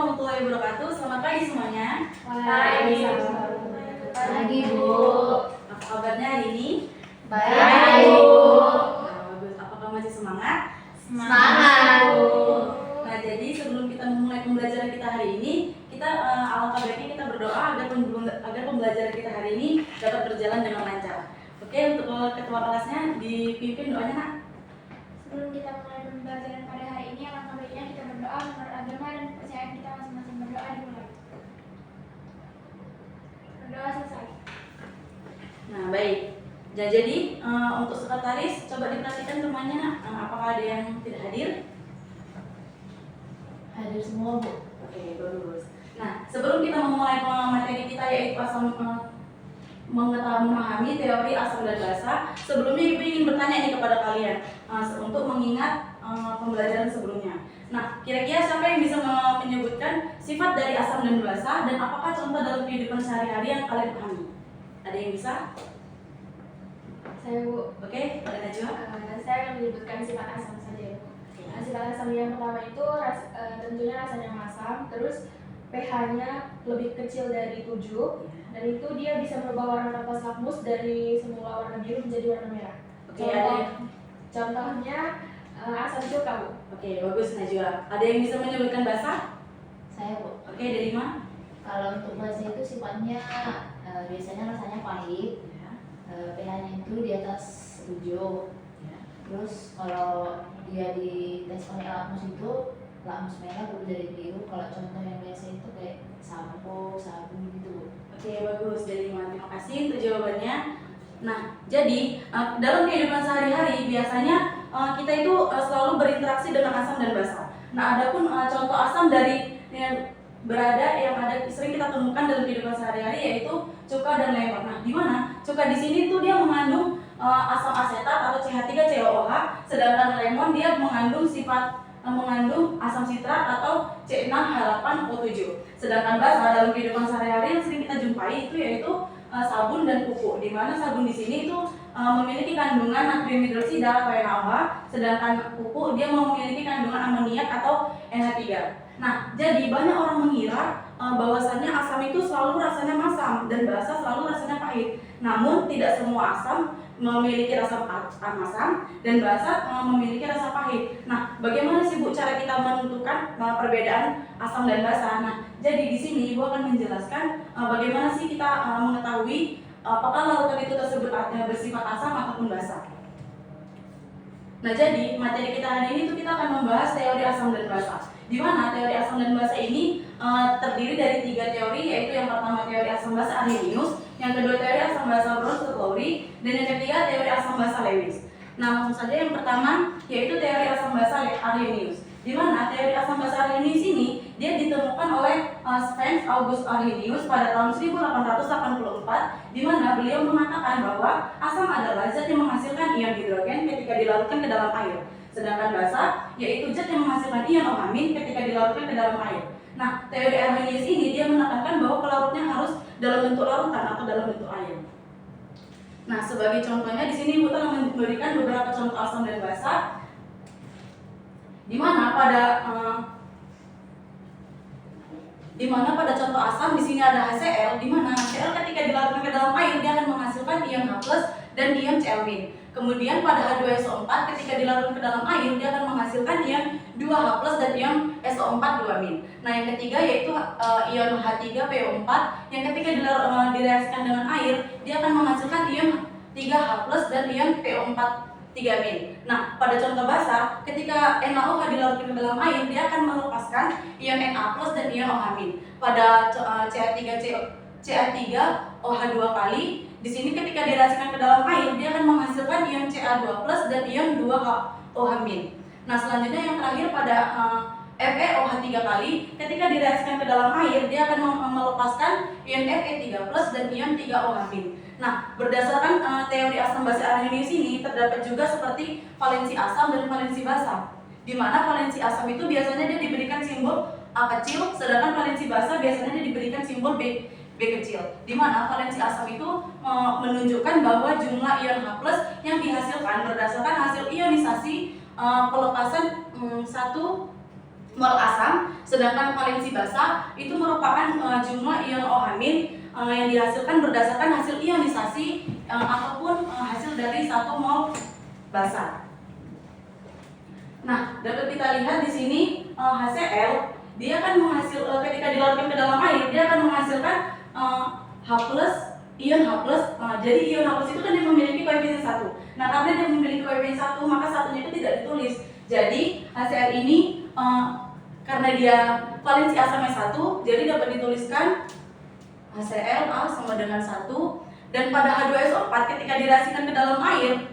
warahmatullahi wabarakatuh. Selamat pagi semuanya. Pagi, Bu. Apa kabarnya hari ini? Baik, Bu. Bagus. Apakah masih semangat? Semangat, Bu. Nah, jadi sebelum kita memulai pembelajaran kita hari ini, kita alangkah baiknya kita berdoa agar pembelajaran kita hari ini dapat berjalan dengan lancar. Oke, untuk ketua kelasnya dipimpin doanya, Nak. Sebelum kita mulai pembelajaran pada hari ini, alangkah baiknya kita berdoa menurut agama dan kepercayaan kita masing-masing. Berdoa dimulai. Berdoa selesai. Nah, baik. Jadi untuk sekretaris coba diperhatikan temannya, Nak. Apakah ada yang tidak hadir? Hadir semua, Bu. Oke, bagus. Nah, sebelum kita memulai materi kita yaitu memahami teori asam dan basa, sebelumnya Ibu ingin bertanya nih kepada kalian untuk mengingat pembelajaran sebelumnya. Nah, kira-kira siapa yang bisa menyebutkan sifat dari asam dan basa dan apakah contoh dalam kehidupan sehari-hari yang kalian pahami? Ada yang bisa? Saya, Bu. Oke, pada Najwa. Saya akan menyebutkan sifat asam saja, Bu. Sifat asam yang pertama itu tentunya rasanya masam, terus pH-nya lebih kecil dari 7, dan itu dia bisa merubah warna kertas lakmus dari semula warna biru menjadi warna merah. Oke, Contohnya asam cuka, Bu. Oke, bagus Najwa. Ada yang bisa menyebutkan basa? Saya, Bu. Oke, dari mana? Kalau untuk basa itu sifatnya biasanya rasanya pahit. pH-nya itu di atas 7. Terus kalau dia dites pakai lakmus itu lakmus merah berubah jadi biru. Kalau contoh yang biasa itu kayak sampo, sabun gitu. Oke, bagus. Jadi terima kasih untuk jawabannya. Nah, jadi dalam kehidupan sehari-hari biasanya kita itu selalu berinteraksi dengan asam dan basa. Nah, adapun contoh asam dari yang ada sering kita temukan dalam kehidupan sehari-hari yaitu cuka dan lemon. Nah, di mana cuka di sini tuh dia mengandung asam asetat atau CH3COOH, sedangkan lemon dia mengandung asam sitrat atau C6H8O7. Sedangkan basa dalam kehidupan sehari-hari yang sering kita jumpai itu yaitu sabun dan pupuk. Di mana sabun di sini itu memiliki kandungan natrium hidroksida atau NaOH, sedangkan pupuk dia memiliki kandungan amoniak atau NH3. Nah, jadi banyak orang mengira bahwasannya asam itu selalu rasanya masam dan basa selalu rasanya pahit. Namun tidak semua asam memiliki rasa masam dan basa memiliki rasa pahit. Nah, bagaimana sih Bu cara kita menentukan perbedaan asam dan basa? Nah, jadi di sini Ibu akan menjelaskan bagaimana sih kita mengetahui apakah larutan itu tersebut bersifat asam ataupun basa. Nah, jadi materi kita hari ini tuh kita akan membahas teori asam dan basa. Di mana teori asam dan basa ini terdiri dari 3 teori, yaitu yang pertama teori asam basa Arrhenius, yang kedua teori asam basa Bronsted-Lowry, dan yang ketiga teori asam basa Lewis. Nah, langsung saja yang pertama yaitu teori asam basa Arrhenius. Di mana teori asam basa Arrhenius ini dia ditemukan oleh Sven August Arrhenius pada tahun 1884, di mana beliau mengatakan bahwa asam adalah zat yang menghasilkan ion hidrogen ketika dilarutkan ke dalam air. Sedangkan basa yaitu zat yang menghasilkan ion OH- ketika dilarutkan ke dalam air. Nah, teori Arrhenius ini dia menekankan bahwa pelarutnya harus dalam bentuk larutan atau dalam bentuk air. Nah, sebagai contohnya di sini Ibu telah memberikan beberapa contoh asam dan basa, di mana pada contoh asam di sini ada HCl, di mana HCl ketika dilarutkan ke dalam air dia akan menghasilkan ion H+ dan ion Cl-. Kemudian pada H2SO4 ketika dilarutkan ke dalam air dia akan menghasilkan ion 2H+ dan ion SO4 2-. Nah, yang ketiga yaitu ion H3PO4 yang ketika direaksikan dengan air dia akan menghasilkan ion 3H+ dan ion PO4 3-. Nah, pada contoh basa ketika NaOH dilarutkan ke dalam air dia akan melepaskan ion Na+ dan ion OH-. Pada Ca3OH2 kali di sini ketika direaksikan ke dalam air dia akan menghasilkan ion Ca2+ dan ion 2OH-. Nah, selanjutnya yang terakhir pada FeOH3 kali ketika direaksikan ke dalam air dia akan melepaskan ion Fe3+ dan ion 3OH-. Nah, berdasarkan teori asam basa Arrhenius ini terdapat juga seperti valensi asam dan valensi basa. Di mana valensi asam itu biasanya dia diberikan simbol A kecil, sedangkan valensi basa biasanya dia diberikan simbol B kecil. Di mana valensi asam itu menunjukkan bahwa jumlah ion H+ yang dihasilkan berdasarkan hasil ionisasi pelepasan satu mol asam, sedangkan valensi basa itu merupakan jumlah ion OH- yang dihasilkan berdasarkan hasil ionisasi ataupun hasil dari 1 mol basa. Nah, dapat kita lihat di sini HCl dia akan ketika dilarutkan ke dalam air dia akan menghasilkan H+, ion H+. Jadi ion H+ itu kan dia memiliki koefisien 1. Nah, karena dia memiliki koefisien 1, maka satunya itu tidak ditulis. Jadi HCl ini karena dia valensi asamnya 1, jadi dapat dituliskan HCl A sama dengan 1. Dan pada H2SO4 ketika direaksikan ke dalam air,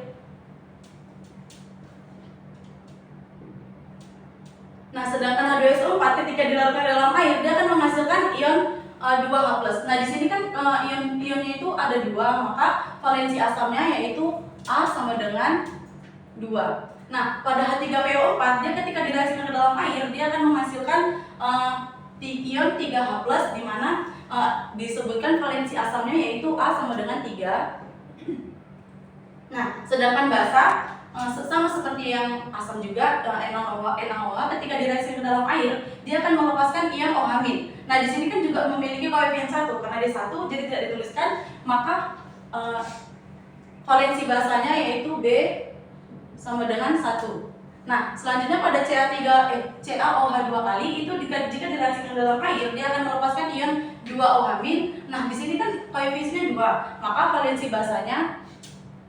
nah sedangkan H2SO4 ketika dilarutkan ke dalam air dia akan menghasilkan ion 2H+. Nah di sini kan ionnya itu ada 2, maka valensi asamnya yaitu A sama dengan 2. Nah pada H3PO4 dia ketika direaksikan ke dalam air dia akan menghasilkan ion 3H+, di mana disebutkan valensi asamnya yaitu A sama dengan 3. Nah sedangkan basa sama seperti yang asam juga, NaOH ketika direaksikan ke dalam air dia akan melepaskan ion OH-. Nah di sini kan juga memiliki koefisien 1, karena dia 1 jadi tidak dituliskan, maka valensi basanya yaitu B sama dengan 1. Nah selanjutnya pada CaOH 2 kali itu jika direaksikan ke dalam air dia akan melepaskan ion 2OH-. Nah di sini kan koefisiennya 2, maka valensi basanya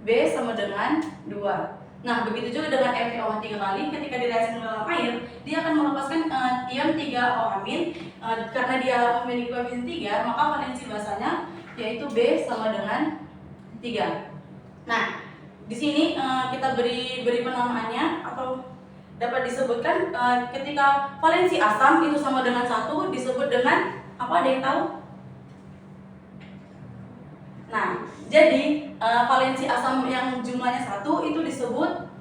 B sama dengan 2. Nah, begitu juga dengan FeOH 3 kali ketika direaksikan ke dalam air, dia akan melepaskan ion 3OH-. Karena dia memiliki koefisien 3, maka valensi basanya yaitu B sama dengan 3. Nah, di sini kita beri penamaannya atau dapat disebutkan ketika valensi asam itu sama dengan 1 disebut dengan apa, ada yang tahu? Nah, jadi valensi asam yang jumlahnya 1 itu disebut,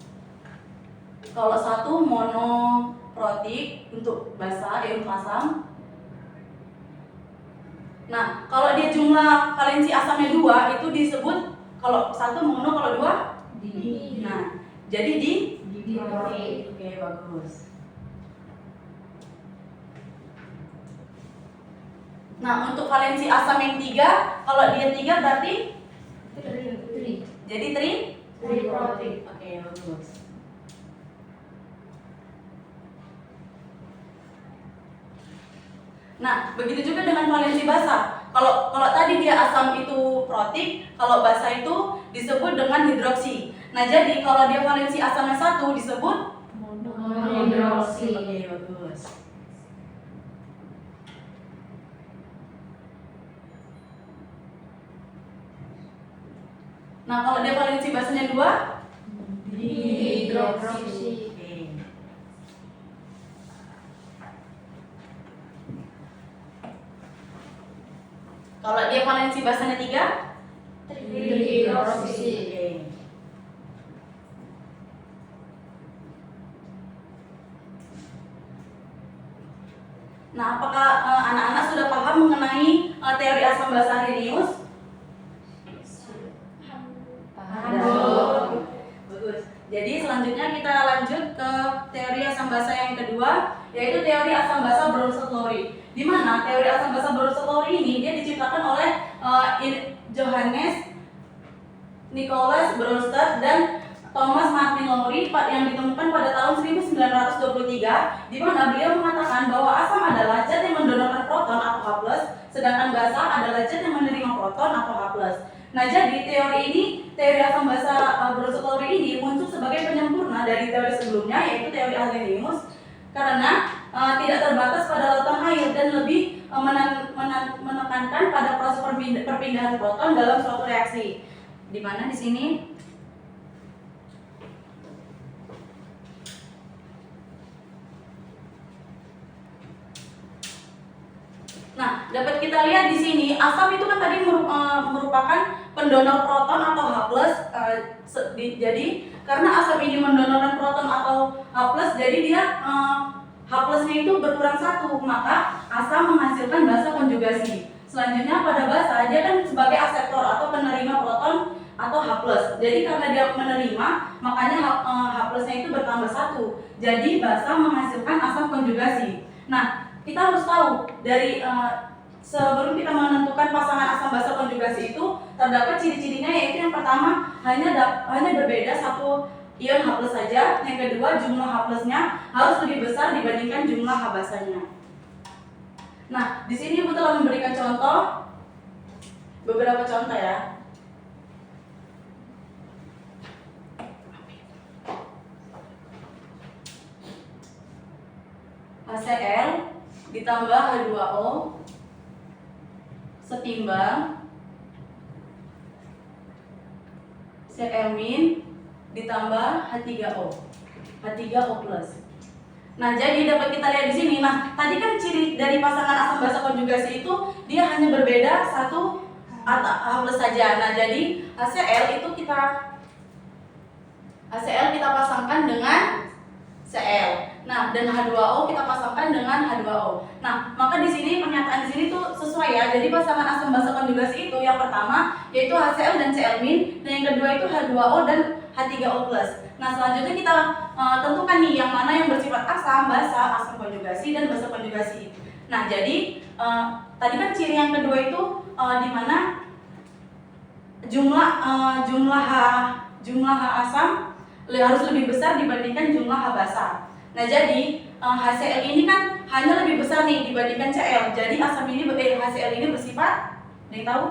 kalau 1 monoprotik untuk basa untuk asam. Nah, kalau dia jumlah valensi asamnya 2 itu disebut, kalau 1 mono, kalau 2 Di. nah, jadi di Diprotik. Oke, bagus. Nah, untuk valensi asam yang 3, kalau dia 3 berarti Tri. jadi Triprotik. Oke, bagus. Nah, begitu juga dengan valensi basa. Kalau tadi dia asam itu protik, kalau basa itu disebut dengan hidroksi. Nah, jadi kalau dia valensi asamnya 1 disebut Monohidroksi. Oke, bagus. Nah, kalau dia valensi basanya 2 Dihidroksi. Oke. Kalau dia valensi basanya 3 Trihidroksi. Oke. Nah, apakah anak-anak sudah paham mengenai teori asam basa Arrhenius? Paham. Bagus. Jadi selanjutnya kita lanjut ke teori asam basa yang kedua, yaitu teori asam basa Bronsted-Lowry. Di mana teori asam basa Bronsted-Lowry ini dia diciptakan oleh Johannes Nicholas Bronsted dan Thomas Martin Lowry yang ditemukan pada tahun 1923, di mana beliau mengatakan bahwa asam adalah zat yang mendonorkan proton atau H+, sedangkan basa adalah zat yang menerima proton atau H+. Nah, jadi teori asam basa Bronsted-Lowry ini muncul sebagai penyempurna dari teori sebelumnya, yaitu teori Arrhenius, karena tidak terbatas pada lautan air dan lebih menekankan pada proses perpindahan proton dalam suatu reaksi. Di mana di sini nah, dapat kita lihat di sini asam itu kan tadi merupakan pendonor proton atau H+. Jadi karena asam ini mendonorkan proton atau H+, jadi dia H+-nya itu berkurang 1, maka asam menghasilkan basa konjugasi. Selanjutnya pada basa dia kan sebagai aseptor atau penerima proton atau H+. Jadi karena dia menerima, makanya H+-nya itu bertambah 1. Jadi basa menghasilkan asam konjugasi konjugasi. Nah, kita harus tahu dari sebelum kita menentukan pasangan asam basa konjugasi itu terdapat ciri-cirinya, yaitu yang pertama hanya berbeda satu ion H+ saja, yang kedua jumlah H+-nya harus lebih besar dibandingkan jumlah H basanya. Nah, di sini Ibu telah memberikan beberapa contoh ya. HCl ditambah H2O setimbang Cl- ditambah H3O plus. Nah, jadi dapat kita lihat di sini. Nah, tadi kan ciri dari pasangan asam basa konjugasi itu dia hanya berbeda satu H+ saja. Nah, jadi HCl kita pasangkan dengan Cl. Nah, dan H2O kita pasangkan dengan H2O. Nah, maka di sini pernyataan di sini tuh sesuai ya. Jadi pasangan asam basa konjugasi itu yang pertama yaitu HCl dan Cl-, dan yang kedua itu H2O dan H3O+. Nah, selanjutnya kita tentukan nih yang mana yang bersifat asam basa, asam konjugasi, dan basa konjugasi. Nah, jadi tadi kan ciri yang kedua itu di mana jumlah H asam harus lebih besar dibandingkan jumlah H basa. Nah, jadi HCl ini kan hanya lebih besar nih dibandingkan Cl. Jadi asam ini HCl ini bersifat, ada yang tahu?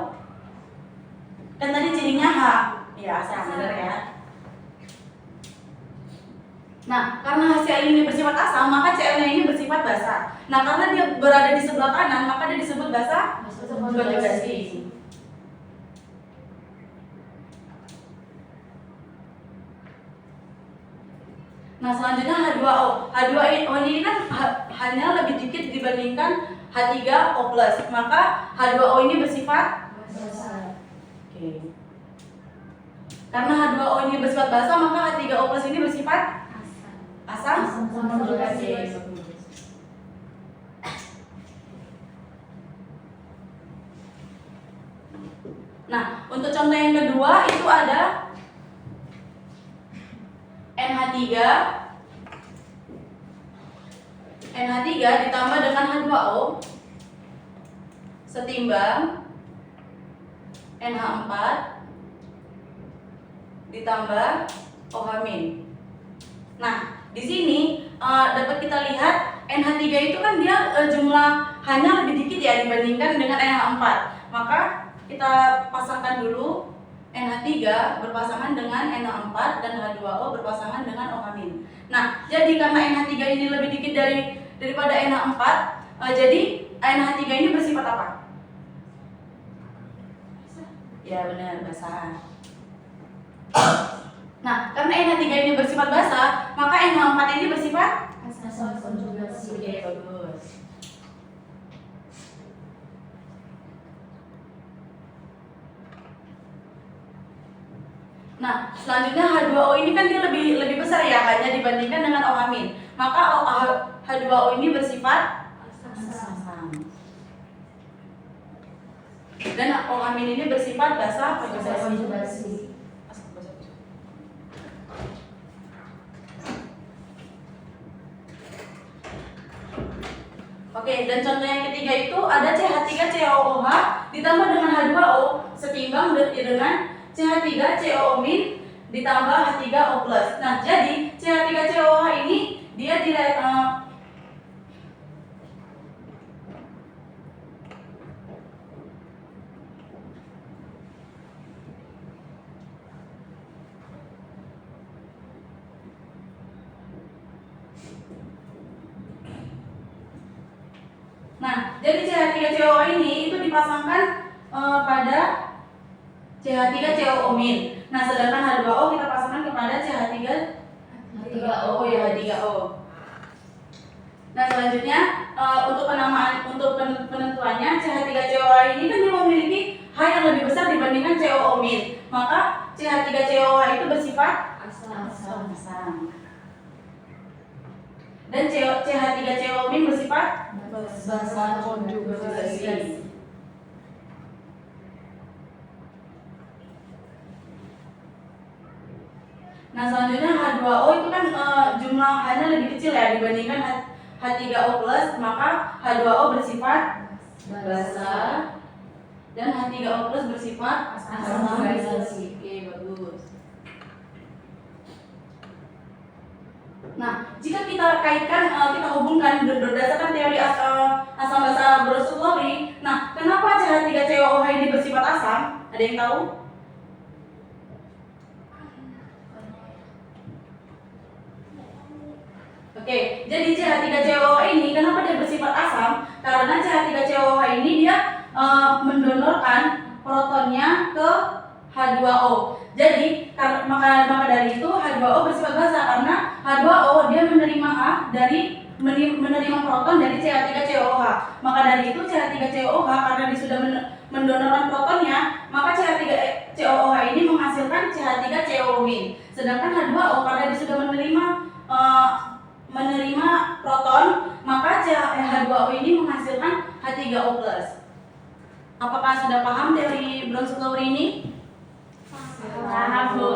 Kan tadi cirinya H, ya asam, benar ya. Nah, karena HCl ini bersifat asam, maka Cl-nya ini bersifat basa. Nah, karena dia berada di sebelah kanan, maka dia disebut basa konjugasi. Nah, selanjutnya H2O. H2O ini kan hanya lebih dikit dibandingkan H3O+. Maka H2O ini bersifat basa. Oke. Karena H2O ini bersifat basa, maka H3O+ ini bersifat asam konjugasi. Nah, untuk contoh yang kedua itu ada NH3 ditambah dengan H2O setimbang NH4 ditambah OH-. Nah, di sini dapat kita lihat NH3 itu kan dia jumlah hanya lebih dikit ya dibandingkan dengan NH4. Maka kita pasangkan dulu NH3 berpasangan dengan NH4 dan H2O berpasangan dengan OH-. Nah, jadi karena NH3 ini lebih dikit daripada NH4, jadi NH3 ini bersifat apa? Ya benar, basa. Nah, karena NH3 ini bersifat basa, maka NH4 ini bersifat Asam konjugasi. Oke, bagus. Nah, selanjutnya H2O ini kan dia lebih besar ya hanya dibandingkan dengan OH-. Maka H2O ini bersifat asam. Dan OH- ini bersifat basa konjugasi. Oke, dan contoh yang ketiga itu ada CH3COOH ditambah dengan H2O setimbang dengan CH3COO- ditambah H3O+. Nah, jadi CH3COOH ini dia tidak Nah, jadi CH3COO ini itu dipasangkan pada CH3COO-. Nah, sedangkan H2O kita pasangkan kepada CH3O ya H3O. Nah, selanjutnya untuk penentuannya CH3COO ini kan dia memiliki H yang lebih besar dibandingkan COO-. Maka CH3COO itu bersifat asam. Dan CH3COO- bersifat basa konjugasi. Nah, selanjutnya H2O itu kan jumlah H-nya lebih kecil ya dibandingkan H3O+, maka H2O bersifat basa dan H3O+ bersifat asam basi. Oke, bagus. Nah, jika kita kaitkan, kita hubungkan berdasarkan teori asam basa Bronsted-Lowry. Nah, kenapa CH3COOH ini bersifat asam? Ada yang tahu? Oke, jadi CH3COOH ini kenapa dia bersifat asam? Karena CH3COOH ini dia mendonorkan protonnya ke H2O. Jadi maka dari itu H2O bersifat basa karena H2O dia menerima menerima proton dari CH3COOH. Maka dari itu CH3COOH karena dia sudah mendonorkan protonnya, maka CH3COOH ini menghasilkan CH3CO-. Sedangkan H2O karena dia sudah menerima proton, maka H2O ini menghasilkan H3O+. Apakah sudah paham teori Bronsted-Lowry ini? Paham, Bu.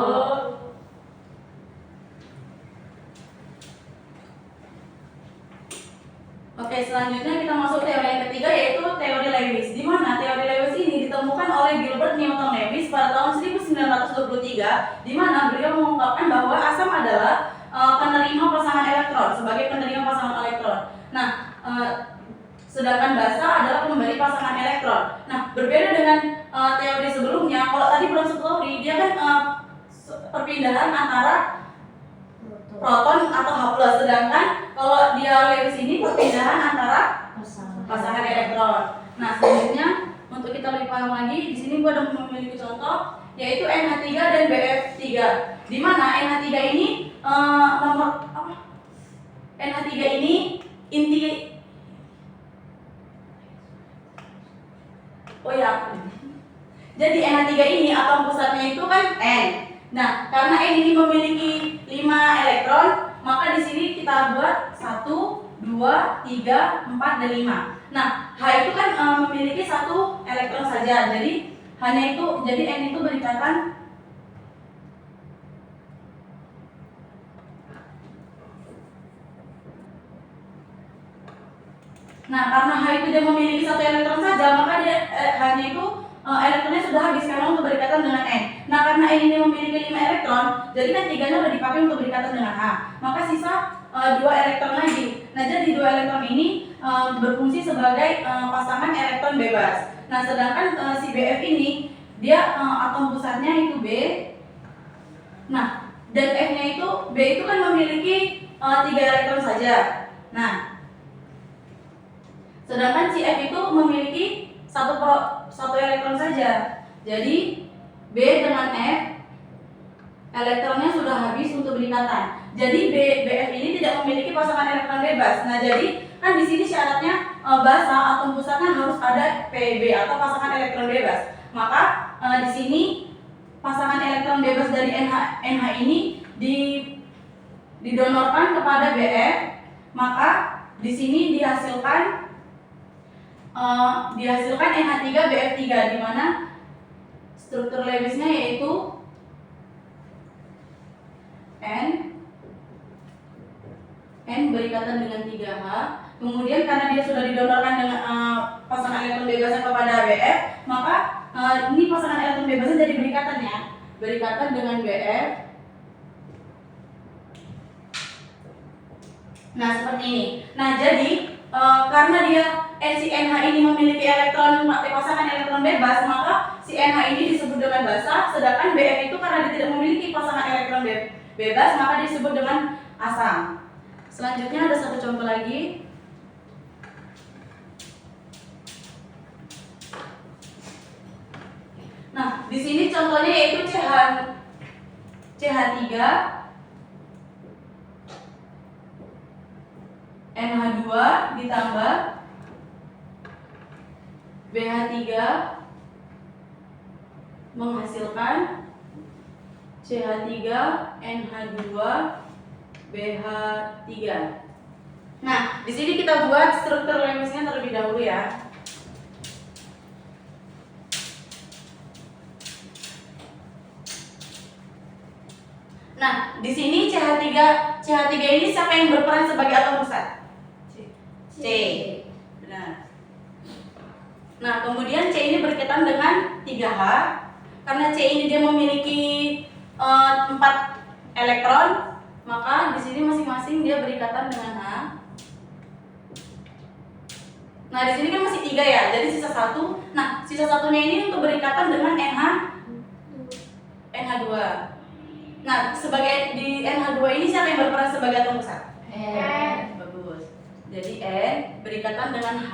Oke, selanjutnya kita masuk teori yang ketiga, yaitu teori Lewis. Di mana teori Lewis ini ditemukan oleh Gilbert Newton Lewis pada tahun 1923, di mana beliau mengungkapkan bahwa asam adalah penerima pasangan elektron, sebagai penerima pasangan elektron. Nah, sedangkan basa adalah pemberi pasangan elektron. Nah, berbeda dengan teori sebelumnya. Kalau tadi Bronsted-Lowry dia kan perpindahan antara proton atau H+, sedangkan kalau dia Lewis ini perpindahan antara pasangan elektron. Nah, selanjutnya untuk kita lebih paham lagi, di sini gua ada memiliki contoh yaitu NH3 dan BF3. Di mana NH3 ini NH3 ini jadi NH3 ini atom pusatnya itu kan N. Nah, karena N ini memiliki 5 elektron, maka di sini kita buat 1, 2, 3, 4, dan 5. Nah, H itu kan memiliki 1 elektron saja. Jadi N itu berikatan Nah, karena H itu dia memiliki 1 elektron saja, maka dia H-nya itu elektronnya sudah habis karena untuk berikatan dengan N. Nah, karena N ini memiliki 5 elektron, jadi kan 3-nya sudah dipakai untuk berikatan dengan H. Maka sisa 2 elektron lagi. Nah, jadi 2 elektron ini berfungsi sebagai pasangan elektron bebas. Nah, sedangkan si BF ini dia atom pusatnya itu B. Nah, dan F-nya itu B itu kan memiliki 3 elektron saja. Nah, sedangkan si F itu memiliki 1 elektron saja. Jadi B dengan F elektronnya sudah habis untuk berikatan. Jadi BF ini tidak memiliki pasangan elektron bebas. Nah, jadi kan di sini syaratnya basa atom pusatnya harus ada PB atau pasangan elektron bebas. Maka di sini pasangan elektron bebas dari NH ini didonorkan kepada BF. Maka di sini dihasilkan NH3 BF3, di mana struktur Lewisnya yaitu N berikatan dengan 3H. Kemudian karena dia sudah didonorkan dengan pasangan elektron bebasnya kepada BF, maka ini pasangan elektron bebasnya jadi berikatan dengan BF. Nah, seperti ini. Nah, jadi karena dia si NH ini memiliki pasangan elektron bebas, maka si NH ini disebut dengan basa, sedangkan BF itu karena dia tidak memiliki pasangan elektron bebas, maka disebut dengan asam. Selanjutnya ada satu contoh lagi. Nah, di sini contohnya yaitu CH3 NH2 ditambah BH3 menghasilkan CH3 NH2 BH3. Nah, di sini kita buat struktur Lewisnya terlebih dahulu ya. Nah, di sini CH3 ini siapa yang berperan sebagai atom pusat? C. Benar. Nah, kemudian C ini berkaitan dengan 3H. Karena C ini dia memiliki 4 elektron, maka di sini masing-masing dia berikatan dengan H. Nah, di sini kan masih 3 ya, jadi sisa 1. Nah, sisa satunya ini untuk berikatan dengan NH2. Nah, sebagai di NH2 ini siapa yang berperan sebagai atom besar? N. Bagus. Jadi N berikatan dengan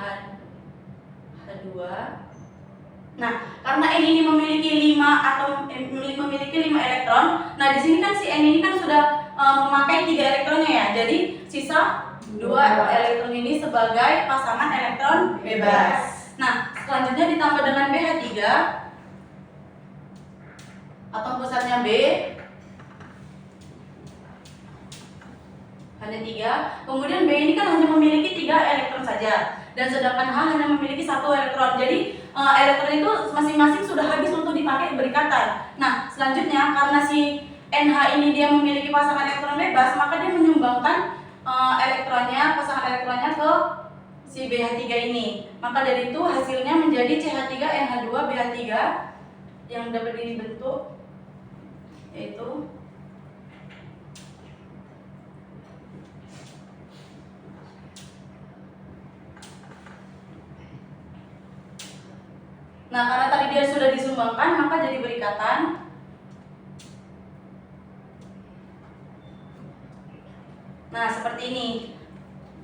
H2. Nah, karena N ini memiliki 5 atom, memiliki 5 elektron. Nah, di sini kan si N ini kan sudah memakai 3 elektronnya ya. Jadi sisa 2 elektron ini sebagai pasangan elektron bebas. Nah, selanjutnya ditambah dengan BH3. Atom pusatnya B. Hanya 3. Kemudian B ini kan hanya memiliki 3 elektron saja. Dan sedangkan H hanya memiliki 1 elektron. Jadi elektron itu masing-masing sudah habis untuk dipakai berikatan. Nah, selanjutnya karena si NH ini dia memiliki pasangan elektron bebas, maka dia menyumbangkan pasangan elektronnya ke si BH3 ini. Maka dari itu hasilnya menjadi CH3NH2BH3 yang dapat dibentuk yaitu Nah, karena tadi dia sudah disumbangkan, maka jadi berikatan. Nah, seperti ini.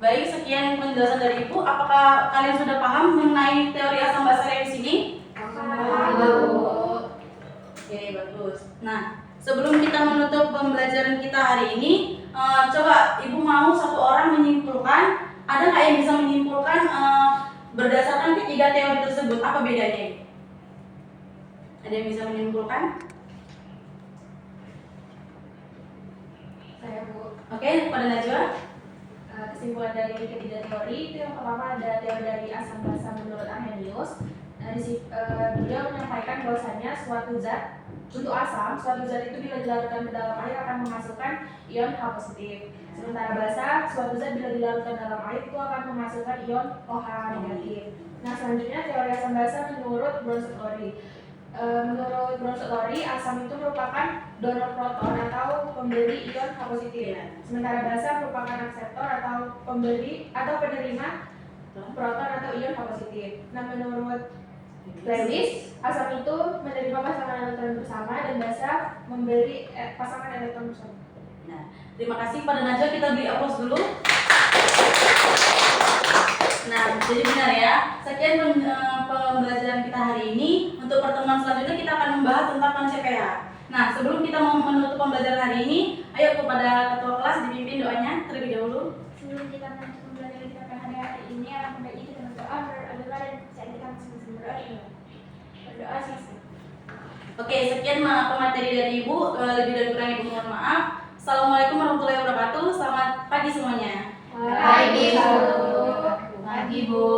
Baik, sekian penjelasan dari Ibu. Apakah kalian sudah paham mengenai teori asam basa reaksi ini? Oke, bagus. Nah, sebelum kita menutup pembelajaran kita hari ini, coba Ibu mau satu orang menyimpulkan. Ada nggak yang bisa menyimpulkan berdasarkan ketiga teori tersebut, apa bedanya? Ada yang bisa menyimpulkan? Saya Bu. Oke, pada Najwa. Kesimpulan dari ketiga teori itu yang pertama ada teori dari asam basa menurut Arrhenius. Beliau menyampaikan bahwasanya suatu zat untuk asam, suatu zat itu bila dilarutkan ke dalam air akan menghasilkan ion H positif. Sementara basa, suatu zat bila dilarutkan dalam air itu akan menghasilkan ion OH negatif. Nah, selanjutnya teori asam basa menurut Bronsted-Lowry. Menurut Bronsted-Lowry, asam itu merupakan donor proton atau pemberi ion H positif. Sementara basa merupakan akseptor atau pemberi atau penerima proton atau ion H positif. Nah, menurut Lewis, asam itu menerima pasangan elektron bersama dan basa memberi pasangan elektron bersama. Nah, terima kasih pada Najwa, kita beri aplaus dulu. Nah, jadi benar ya. Sekian pembelajaran kita hari ini. Untuk pertemuan selanjutnya kita akan membahas tentang konsep pH. Nah, sebelum kita mau menutup pembelajaran hari ini, ayo kepada ketua kelas dipimpin doanya terlebih dahulu. Sebelum kita menutup pembelajaran kita pada hari ini, alangkah baiknya kita berdoa berdoa dan saya kita masing-masing berdoa selesai. Oke, sekian materi dari Ibu. Lebih dan kurang Ibu mohon maaf. Assalamualaikum warahmatullahi wabarakatuh. Selamat pagi semuanya. Pagi Bu. Pagi Bu.